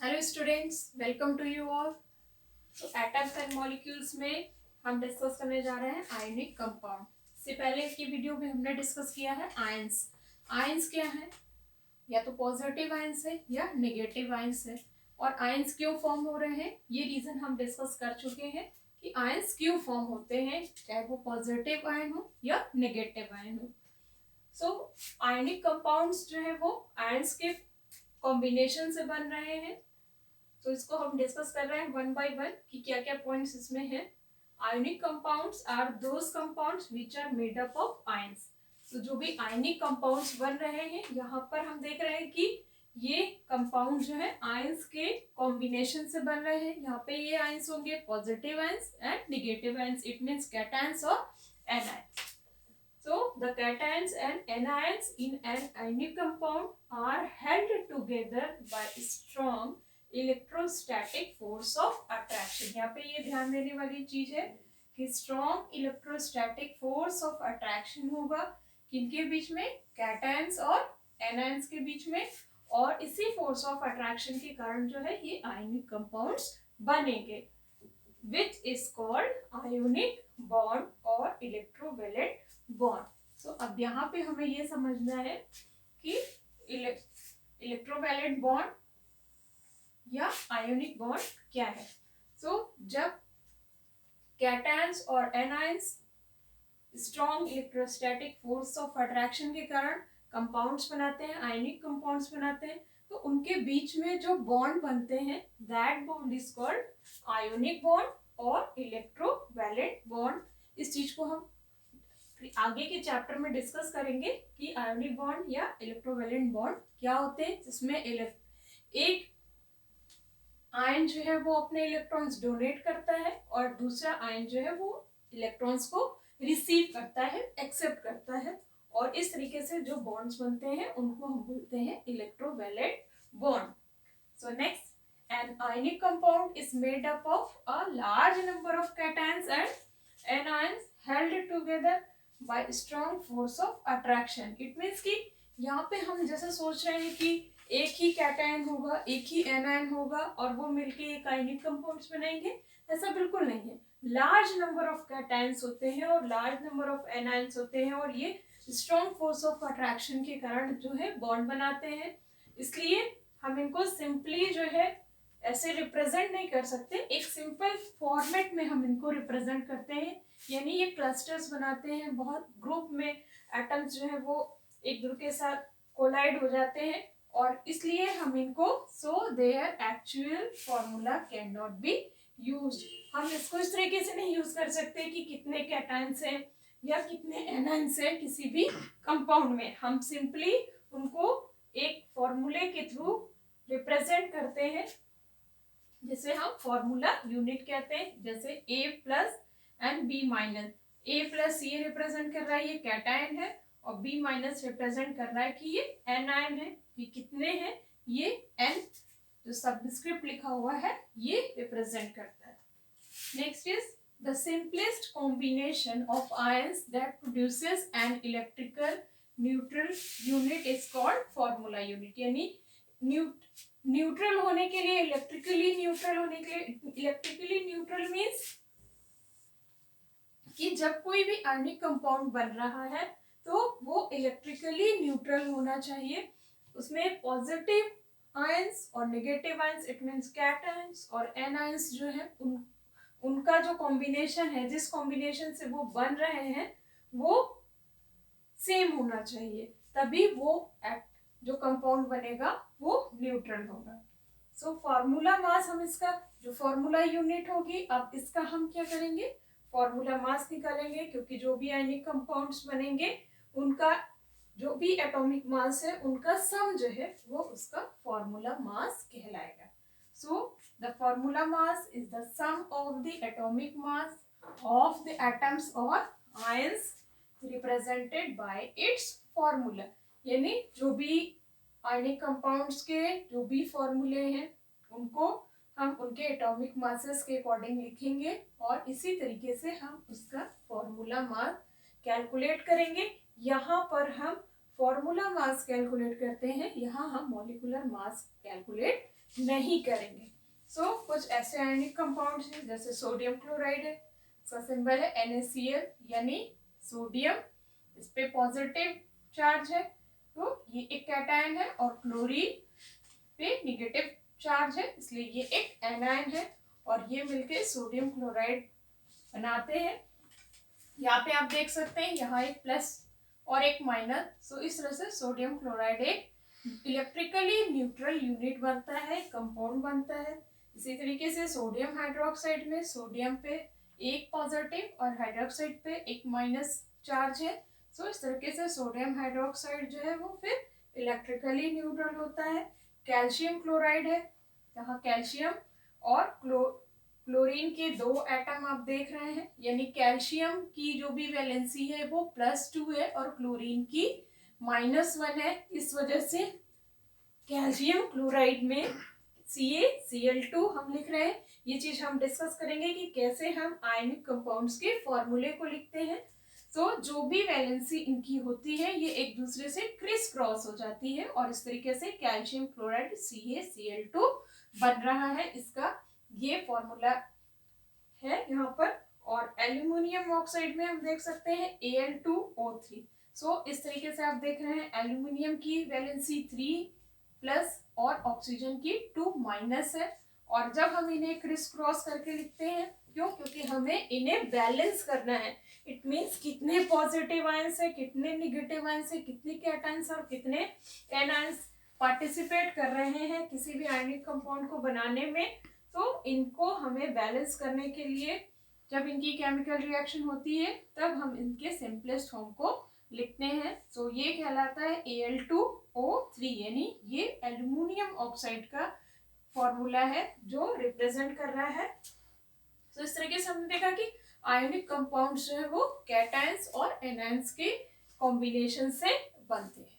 Hello students, welcome to you all. तो atoms and molecules में हम डिस्कस करने जा रहे हैं आयनिक कंपाउंड। इससे पहले की वीडियो में हमने डिस्कस किया है आयंस। आयंस क्या है? या तो पॉजिटिव आयंस है या नेगेटिव आयंस है। और आयंस क्यों फॉर्म हो रहे हैं ये रीजन हम डिस्कस कर चुके हैं कि आयंस क्यों फॉर्म होते हैं, चाहे वो पॉजिटिव आयन हो या नेगेटिव आयन हो। सो आयनिक कंपाउंड्स जो है वो आयंस के कॉम्बिनेशन से बन रहे हैं। तो इसको हम डिस्कस कर रहे हैं वन बाय वन कि क्या क्या पॉइंट्स इसमें हैं। Ionic compounds are those compounds which are made up of ions. तो जो भी आयनिक कंपाउंड्स बन रहे हैं यहाँ पर हम देख रहे हैं कि ये कंपाउंड जो है आयंस के कॉम्बिनेशन से बन रहे हैं। यहाँ पे ये आयंस होंगे positive ions and negative ions, it means cations और anions. So the cations and anions in an ionic compound are held together by strong electrostatic force of attraction. यहाँ पे ये ध्यान देने वाली चीज है कि strong electrostatic force of attraction होगा किनके बीच में, कैटायंस और एनायंस के बीच में। और इसी फोर्स ऑफ अट्रैक्शन के कारण जो है ये आयनिक कंपाउंड्स बनेंगे which is called ionic bond और इलेक्ट्रोवैलेंट बॉन्ड। सो अब यहाँ पे हमें ये समझना है कि इलेक्ट्रोवैलेंट बॉन्ड या आयोनिक बॉन्ड क्या है। सो जब कैटायंस और anions strong electrostatic force of attraction के कारण कंपाउंड्स बनाते हैं, आयनिक कंपाउंड्स बनाते हैं, तो उनके बीच में जो बॉन्ड बनते हैं that bond is called ionic bond और इलेक्ट्रोवैलेंट बॉन्ड। इस चीज को हम आगे के चैप्टर में डिस्कस करेंगे कि आयोनिक बॉन्ड या इलेक्ट्रोवैलेंट बॉन्ड क्या होते हैं, जिसमें एक आयन जो है वो अपने इलेक्ट्रॉन्स डोनेट करता है और दूसरा आयन जो है वो इलेक्ट्रॉन्स को रिसीव करता है, एक्सेप्ट करता है। और इस तरीके से जो बॉन्ड्स बनते हैं उनको हम बोलते हैं electrovalent bond. So next, an ionic compound is made up of a large number of cations and anions held together by strong force of attraction. It means कि यहाँ पे हम जैसे सोच रहे हैं कि एक ही कैटायन होगा, एक ही एनायन होगा और वो मिलके एक आयनिक कंपाउंड्स बनाएंगे, ऐसा बिल्कुल नहीं है। लार्ज नंबर ऑफ कैटायंस होते हैं और लार्ज नंबर ऑफ एनायंस होते हैं और ये स्ट्रॉन्ग फोर्स ऑफ अट्रैक्शन के कारण जो है बॉन्ड बनाते हैं। इसलिए हम इनको सिंपली जो है ऐसे रिप्रेजेंट नहीं कर सकते, एक सिंपल फॉर्मेट में हम इनको रिप्रेजेंट करते हैं। यानी ये क्लस्टर्स बनाते हैं, बहुत ग्रुप में एटम्स जो है वो एक दूसरे के साथ कोलाइड हो जाते हैं और इसलिए हम इनको so their actual formula can not be use. हम इसको इस तरीके से नहीं यूज कर सकते कि कितने कैटायंस हैं या कितने एनायंस हैं किसी भी कंपाउंड में। हम सिंपली उनको एक फॉर्मूले के थ्रू रिप्रेजेंट करते हैं जिसे हम फॉर्मूला यूनिट कहते हैं। जैसे A plus and B minus, A plus ये रिप्रेजेंट कर रहा है ये कैटायन है और B माइनस रिप्रेजेंट कर रहा है कि ये एनायन है। ये कितने हैं, ये N जो सबस्क्रिप्ट लिखा हुआ है ये रिप्रेजेंट करता है। Next is the simplest combination of ions that produces an electrical neutral unit is called formula unit। यानी न्यूट्रल होने के लिए, इलेक्ट्रिकली न्यूट्रल होने के लिए, इलेक्ट्रिकली न्यूट्रल मीन्स कि जब कोई भी आयनिक कंपाउंड बन रहा है तो वो इलेक्ट्रिकली न्यूट्रल होना चाहिए। उसमें पॉजिटिव आयंस और negative ions, it means cations और एनायंस जो है उनका जो कॉम्बिनेशन है, जिस कॉम्बिनेशन से वो बन रहे हैं वो सेम होना चाहिए, तभी वो जो कंपाउंड बनेगा वो न्यूट्रल होगा। सो फॉर्मूला मास, हम इसका जो फॉर्मूला यूनिट होगी, अब इसका हम क्या करेंगे, फॉर्मूला मास निकालेंगे, क्योंकि जो भी आयनिक कंपाउंड्स बनेंगे उनका जो भी एटॉमिक मास है उनका सम जो है वो उसका फॉर्मूला मास कहलाएगा। So the formula mass is the sum of the atomic mass of the atoms और ions represented by its formula. यानी जो भी आयनिक कंपाउंड्स के जो भी फॉर्मूले हैं उनको हम उनके एटॉमिक मासेस के अकॉर्डिंग लिखेंगे और इसी तरीके से हम उसका फॉर्मूला मास कैलकुलेट करेंगे। यहाँ पर हम फॉर्मूला मास कैलकुलेट करते हैं, यहाँ हम मॉलिक्यूलर मास कैलकुलेट नहीं करेंगे। सो कुछ ऐसे आयनिक कंपाउंड्स हैं जैसे सोडियम क्लोराइड है, इसका सिंबल है NaCl यानी सोडियम, इस पे पॉजिटिव चार्ज है तो ये एक कैटायन है, और क्लोरीन पे निगेटिव चार्ज है इसलिए ये एक एनायन है, और ये मिलके सोडियम क्लोराइड बनाते हैं। यहाँ पे आप देख सकते हैं यहाँ एक प्लस और एक माइनस, सो इस तरह से सोडियम क्लोराइड एक इलेक्ट्रिकली न्यूट्रल यूनिट बनता है, कंपाउंड बनता है। इसी तरीके से सोडियम हाइड्रोक्साइड में सोडियम पे एक पॉजिटिव और हाइड्रोक्साइड पे एक माइनस चार्ज है, सो इस तरीके से सोडियम हाइड्रोक्साइड जो है वो फिर इलेक्ट्रिकली न्यूट्रल होता है। कैल्शियम क्लोराइड है, जहाँ कैल्शियम और क्लोरीन के दो एटम आप देख रहे हैं, यानी कैल्शियम की जो भी वैलेंसी है वो +2 है और क्लोरीन की -1 है। इस वजह से कैल्शियम क्लोराइड में CaCl2 हम लिख रहे हैं। ये चीज हम डिस्कस करेंगे कि कैसे हम आयनिक कंपाउंड्स के फॉर्मूले को लिखते हैं। तो जो भी वैलेंसी इनकी होती है ये एक दूसरे से क्रिस क्रॉस हो जाती है, और इस तरीके से कैल्शियम क्लोराइड CaCl2 बन रहा है। इसका ये फॉर्मूला है यहाँ पर। और एल्यूमिनियम ऑक्साइड में हम देख सकते हैं Al2O3। सो इस तरीके से आप देख रहे हैं एल्यूमिनियम की वैलेंसी 3+ और ऑक्सीजन की 2- है, और जब हम इन्हें क्रिस क्रॉस करके लिखते हैं, क्यों? क्योंकि हमें इन्हें बैलेंस करना है। इट मीन्स कितने पॉजिटिव आयंस है, कितने निगेटिव आयंस है, कितने कैटायंस और कितने एनायंस पार्टिसिपेट कर रहे हैं किसी भी आयनिक कंपाउंड को बनाने में। तो इनको हमें बैलेंस करने के लिए जब इनकी केमिकल रिएक्शन होती है तब हम इनके सिंपलेस्ट फॉर्म को लिखते हैं। सो ये कहलाता है Al2O3, यानी ये एल्यूमिनियम ऑक्साइड का फॉर्मूला है जो रिप्रेजेंट कर रहा है। तो इस तरीके से हमने देखा कि आयनिक कंपाउंड्स जो है वो कैटायंस और एनायंस के कॉम्बिनेशन से बनते हैं।